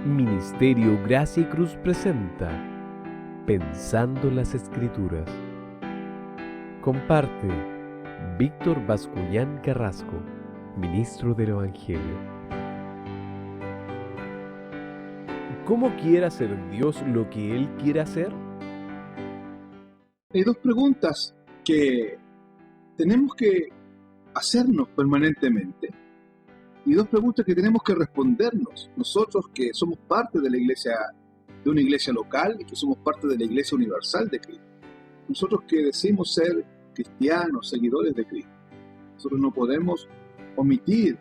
Ministerio Gracia y Cruz presenta Pensando las Escrituras. Comparte Víctor Bascuñán Carrasco, ministro del Evangelio. ¿Cómo quiere hacer Dios lo que Él quiere hacer? Hay dos preguntas que tenemos que hacernos permanentemente y dos preguntas que tenemos que respondernos nosotros que somos parte de la iglesia, de una iglesia local y que somos parte de la iglesia universal de Cristo. Nosotros que decimos ser cristianos, seguidores de Cristo. Nosotros no podemos omitir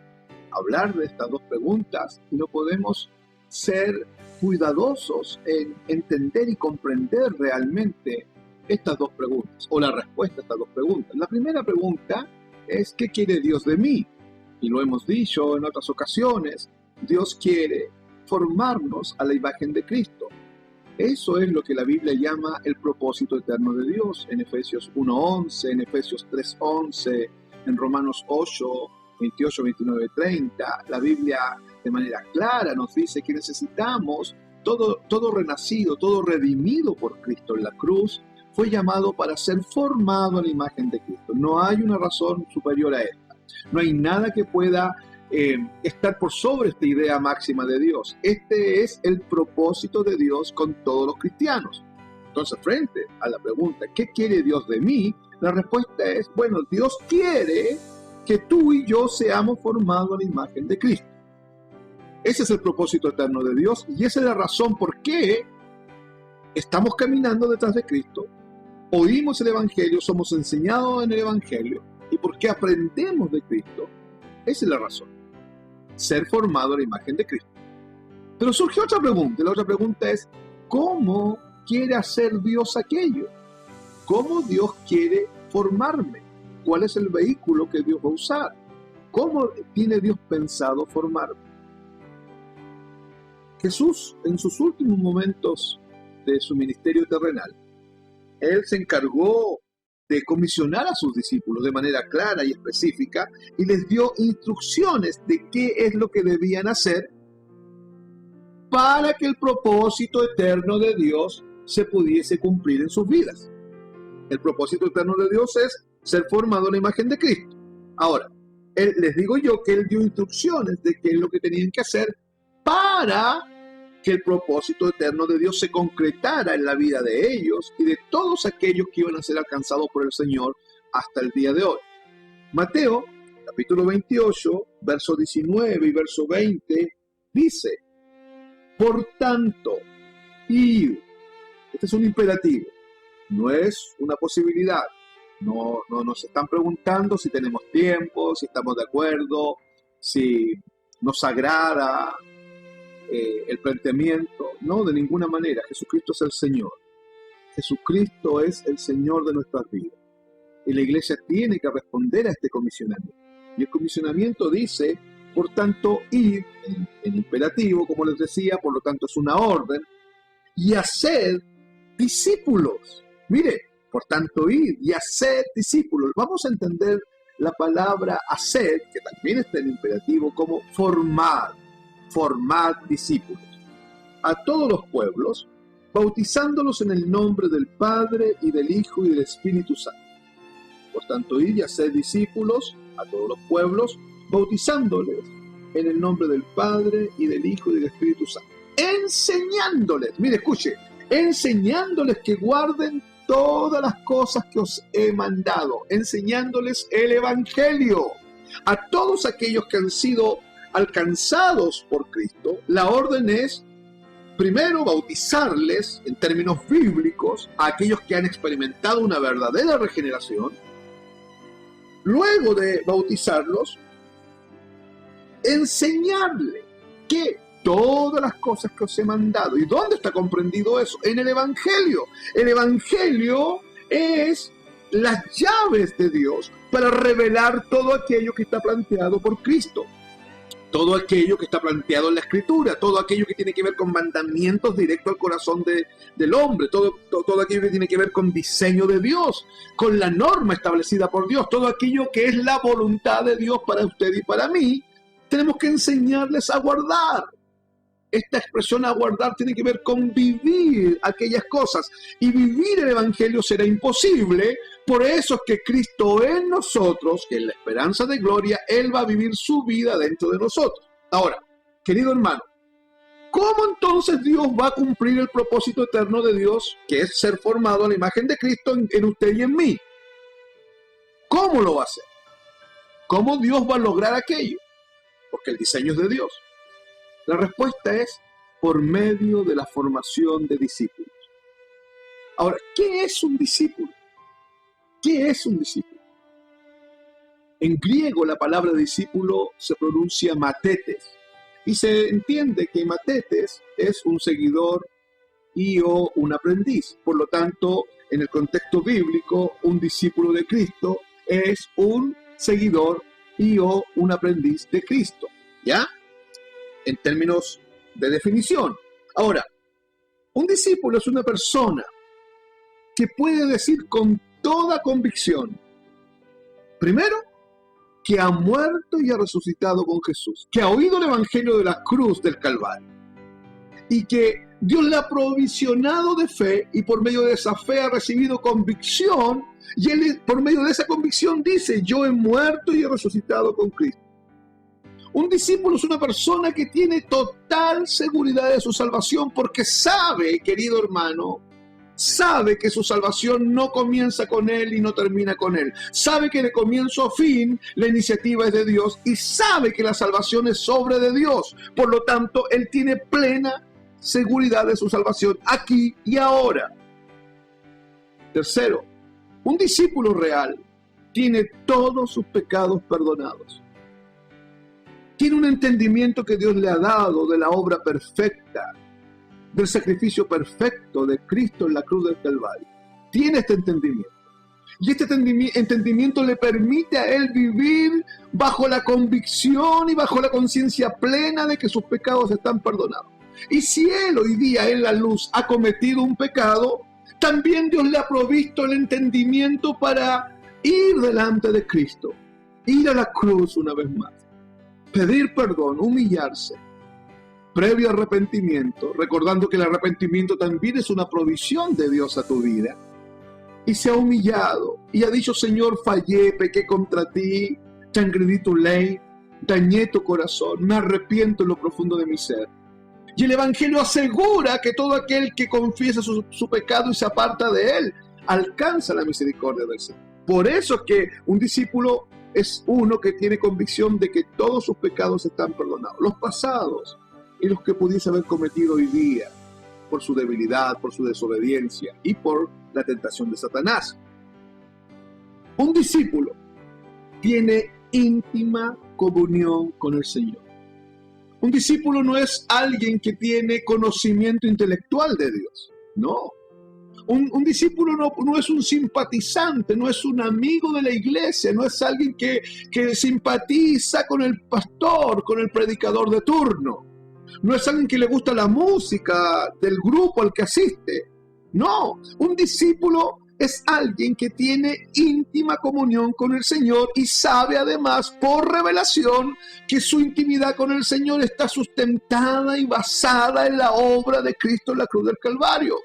hablar de estas dos preguntas y no podemos ser cuidadosos en entender y comprender realmente estas dos preguntas, o la respuesta a estas dos preguntas. La primera pregunta es: ¿qué quiere Dios de mí? Y lo hemos dicho en otras ocasiones, Dios quiere formarnos a la imagen de Cristo. Eso es lo que la Biblia llama el propósito eterno de Dios, en Efesios 1:11, en Efesios 3:11, en Romanos 8, 28, 29, 30. La Biblia de manera clara nos dice que necesitamos todo renacido, todo redimido por Cristo en la cruz, fue llamado para ser formado a la imagen de Cristo. No hay una razón superior a esta. No hay nada que pueda estar por sobre esta idea máxima de Dios. Este es el propósito de Dios con todos los cristianos. Entonces, frente a la pregunta, ¿qué quiere Dios de mí? La respuesta es, bueno, Dios quiere que tú y yo seamos formados a la imagen de Cristo. Ese es el propósito eterno de Dios y esa es la razón por qué estamos caminando detrás de Cristo, oímos el Evangelio, somos enseñados en el Evangelio y por qué aprendemos de Cristo. Esa es la razón, ser formado a la imagen de Cristo. Pero surge otra pregunta, la otra pregunta es: ¿cómo quiere hacer Dios aquello? ¿Cómo Dios quiere formarme? ¿Cuál es el vehículo que Dios va a usar? ¿Cómo tiene Dios pensado formarme? Jesús, en sus últimos momentos de su ministerio terrenal, Él se encargó de comisionar a sus discípulos de manera clara y específica y les dio instrucciones de qué es lo que debían hacer para que el propósito eterno de Dios se pudiese cumplir en sus vidas. El propósito eterno de Dios es ser formado a la imagen de Cristo. Ahora, les digo yo que Él dio instrucciones de qué es lo que tenían que hacer para que el propósito eterno de Dios se concretara en la vida de ellos y de todos aquellos que iban a ser alcanzados por el Señor hasta el día de hoy. Mateo, capítulo 28, verso 19 y verso 20, dice: por tanto, id. Este es un imperativo, no es una posibilidad. No nos están preguntando si tenemos tiempo, si estamos de acuerdo, si nos agrada el planteamiento. No, de ninguna manera. Jesucristo es el Señor. Jesucristo es el Señor de nuestras vidas. Y la iglesia tiene que responder a este comisionamiento. Y el comisionamiento dice, por tanto, id, en imperativo, como les decía, por lo tanto es una orden, y haced discípulos. Mire, por tanto, id y haced discípulos. Vamos a entender la palabra hacer, que también está en imperativo, como formar discípulos a todos los pueblos, bautizándolos en el nombre del Padre y del Hijo y del Espíritu Santo. Por tanto, id y haced discípulos a todos los pueblos, bautizándoles en el nombre del Padre y del Hijo y del Espíritu Santo, enseñándoles, mire, escuche, enseñándoles que guarden todas las cosas que os he mandado, enseñándoles el Evangelio a todos aquellos que han sido alcanzados por Cristo. La orden es, primero, bautizarles, en términos bíblicos, a aquellos que han experimentado una verdadera regeneración. Luego de bautizarlos, enseñarles que todas las cosas que os he mandado. ¿Y dónde está comprendido eso? En el Evangelio. El Evangelio es las llaves de Dios para revelar todo aquello que está planteado por Cristo. Todo aquello que está planteado en la Escritura, todo aquello que tiene que ver con mandamientos directos al corazón del hombre, todo aquello que tiene que ver con diseño de Dios, con la norma establecida por Dios, todo aquello que es la voluntad de Dios para usted y para mí, tenemos que enseñarles a guardar. esta expresión aguardar tiene que ver con vivir aquellas cosas. Y vivir el Evangelio será imposible. Por eso es que Cristo en nosotros, que es la esperanza de gloria, Él va a vivir su vida dentro de nosotros. Ahora, querido hermano, ¿cómo entonces Dios va a cumplir el propósito eterno de Dios, que es ser formado a la imagen de Cristo en usted y en mí? ¿Cómo lo va a hacer? ¿Cómo Dios va a lograr aquello? Porque el diseño es de Dios. La respuesta es por medio de la formación de discípulos. Ahora, ¿qué es un discípulo? ¿Qué es un discípulo? En griego la palabra discípulo se pronuncia matetes y se entiende que matetes es un seguidor y o un aprendiz. Por lo tanto, en el contexto bíblico, un discípulo de Cristo es un seguidor y o un aprendiz de Cristo, ¿ya? En términos de definición. Ahora, un discípulo es una persona que puede decir con toda convicción, primero, que ha muerto y ha resucitado con Jesús, que ha oído el Evangelio de la cruz del Calvario, y que Dios le ha provisionado de fe, y por medio de esa fe ha recibido convicción, y él por medio de esa convicción dice, yo he muerto y he resucitado con Cristo. Un discípulo es una persona que tiene total seguridad de su salvación porque sabe, querido hermano, sabe que su salvación no comienza con él y no termina con él. Sabe que de comienzo a fin la iniciativa es de Dios y sabe que la salvación es obra de Dios. Por lo tanto, él tiene plena seguridad de su salvación aquí y ahora. Tercero, un discípulo real tiene todos sus pecados perdonados. Tiene un entendimiento que Dios le ha dado de la obra perfecta, del sacrificio perfecto de Cristo en la cruz del Calvario. Tiene este entendimiento. Y este entendimiento le permite a él vivir bajo la convicción y bajo la conciencia plena de que sus pecados están perdonados. Y si él hoy día en la luz ha cometido un pecado, también Dios le ha provisto el entendimiento para ir delante de Cristo, ir a la cruz una vez más, pedir perdón, humillarse, previo arrepentimiento, recordando que el arrepentimiento también es una provisión de Dios a tu vida. Y se ha humillado y ha dicho, Señor, fallé, pequé contra ti, transgredí tu ley, dañé tu corazón, me arrepiento en lo profundo de mi ser. Y el Evangelio asegura que todo aquel que confiesa su pecado y se aparta de él, alcanza la misericordia del Señor. Por eso es que un discípulo es uno que tiene convicción de que todos sus pecados están perdonados, los pasados y los que pudiese haber cometido hoy día por su debilidad, por su desobediencia y por la tentación de Satanás. Un discípulo tiene íntima comunión con el Señor. Un discípulo no es alguien que tiene conocimiento intelectual de Dios, no. Un discípulo no es un simpatizante, no es un amigo de la iglesia, no es alguien que simpatiza con el pastor, con el predicador de turno. No es alguien que le gusta la música del grupo al que asiste. No, un discípulo es alguien que tiene íntima comunión con el Señor y sabe además por revelación que su intimidad con el Señor está sustentada y basada en la obra de Cristo en la cruz del Calvario.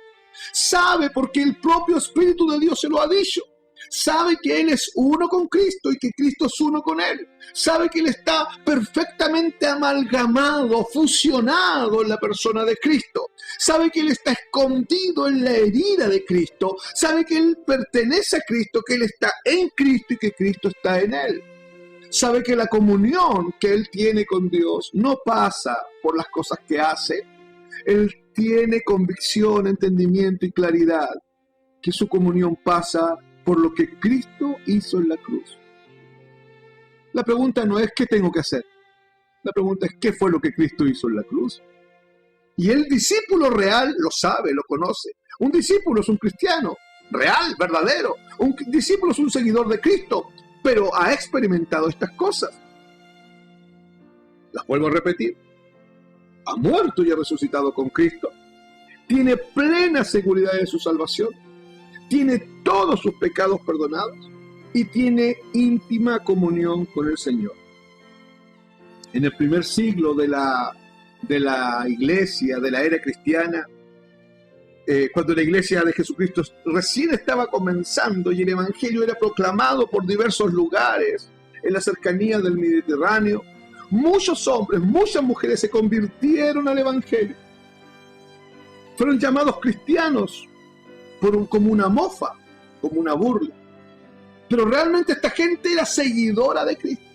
Sabe porque el propio Espíritu de Dios se lo ha dicho. Sabe que Él es uno con Cristo y que Cristo es uno con Él. Sabe que Él está perfectamente amalgamado, fusionado en la persona de Cristo. Sabe que Él está escondido en la herida de Cristo. Sabe que Él pertenece a Cristo, que Él está en Cristo y que Cristo está en Él. Sabe que la comunión que Él tiene con Dios no pasa por las cosas que hace. Él tiene convicción, entendimiento y claridad que su comunión pasa por lo que Cristo hizo en la cruz. La pregunta no es ¿qué tengo que hacer? La pregunta es ¿qué fue lo que Cristo hizo en la cruz? Y el discípulo real lo sabe, lo conoce. Un discípulo es un cristiano real, verdadero. Un discípulo es un seguidor de Cristo, pero ha experimentado estas cosas. Las vuelvo a repetir. Ha muerto y ha resucitado con Cristo. Tiene plena seguridad de su salvación. Tiene todos sus pecados perdonados y tiene íntima comunión con el Señor. En el primer siglo de la de la iglesia, de la era cristiana, cuando la iglesia de Jesucristo recién estaba comenzando y el evangelio era proclamado por diversos lugares en la cercanía del Mediterráneo, muchos hombres, muchas mujeres se convirtieron al evangelio. Fueron llamados cristianos como una mofa, como una burla. Pero realmente esta gente era seguidora de Cristo.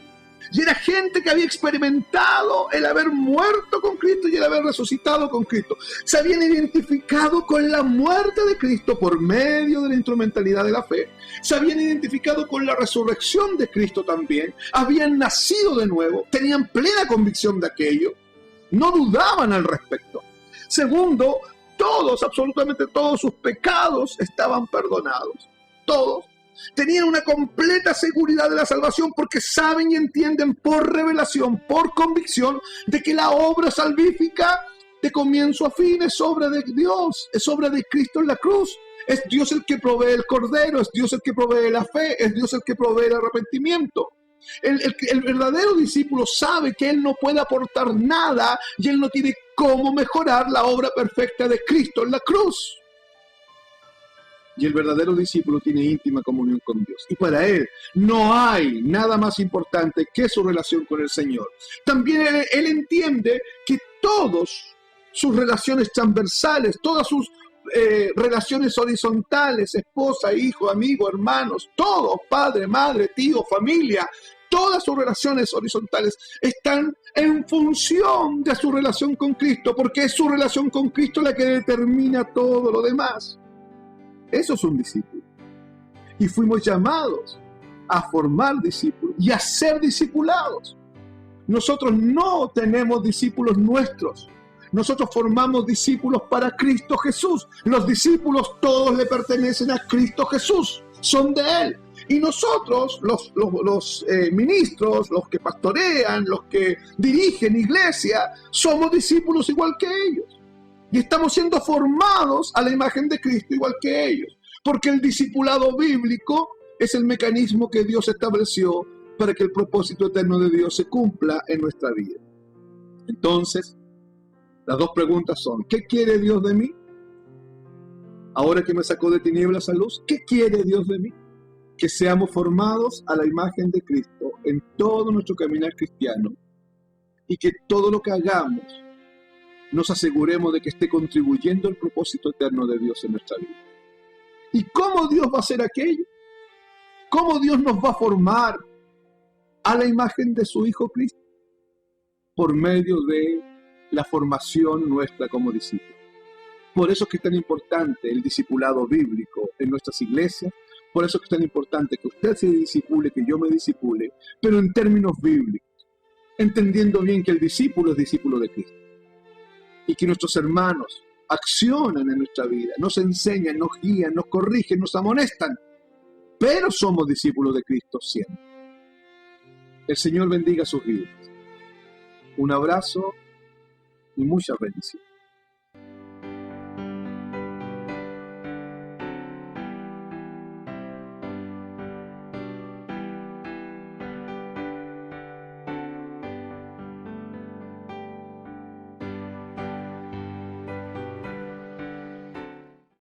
Y era gente que había experimentado el haber muerto con Cristo y el haber resucitado con Cristo. Se habían identificado con la muerte de Cristo por medio de la instrumentalidad de la fe. Se habían identificado con la resurrección de Cristo también. Habían nacido de nuevo. Tenían plena convicción de aquello. No dudaban al respecto. Segundo, todos, absolutamente todos sus pecados estaban perdonados. Todos. Tenían una completa seguridad de la salvación porque saben y entienden por revelación, por convicción, de que la obra salvífica de comienzo a fin es obra de Dios, es obra de Cristo en la cruz. Es Dios el que provee el cordero, es Dios el que provee la fe, es Dios el que provee el arrepentimiento. El verdadero discípulo sabe que él no puede aportar nada y él no tiene cómo mejorar la obra perfecta de Cristo en la cruz. Y el verdadero discípulo tiene íntima comunión con Dios. Y para él no hay nada más importante que su relación con el Señor. También él entiende que todas sus relaciones transversales, todas sus relaciones horizontales, esposa, hijo, amigo, hermanos, todos, padre, madre, tío, familia, todas sus relaciones horizontales están en función de su relación con Cristo, porque es su relación con Cristo la que determina todo lo demás. Eso es un discípulo. Y fuimos llamados a formar discípulos y a ser discipulados. Nosotros no tenemos discípulos nuestros. Nosotros formamos discípulos para Cristo Jesús. Los discípulos todos le pertenecen a Cristo Jesús. Son de Él. Y nosotros, los ministros, los que pastorean, los que dirigen iglesia, somos discípulos igual que ellos. Y estamos siendo formados a la imagen de Cristo igual que ellos. Porque el discipulado bíblico es el mecanismo que Dios estableció para que el propósito eterno de Dios se cumpla en nuestra vida. Entonces, las dos preguntas son: ¿qué quiere Dios de mí? Ahora que me sacó de tinieblas a luz, ¿qué quiere Dios de mí? Que seamos formados a la imagen de Cristo en todo nuestro caminar cristiano y que todo lo que hagamos nos aseguremos de que esté contribuyendo al propósito eterno de Dios en nuestra vida. ¿Y cómo Dios va a hacer aquello? ¿Cómo Dios nos va a formar a la imagen de su Hijo Cristo? Por medio de la formación nuestra como discípulos. Por eso es que es tan importante el discipulado bíblico en nuestras iglesias. Por eso es que es tan importante que usted se discipule, que yo me discipule, pero en términos bíblicos, entendiendo bien que el discípulo es discípulo de Cristo. Y que nuestros hermanos accionan en nuestra vida, nos enseñan, nos guían, nos corrigen, nos amonestan, pero somos discípulos de Cristo siempre. El Señor bendiga sus vidas. Un abrazo y muchas bendiciones.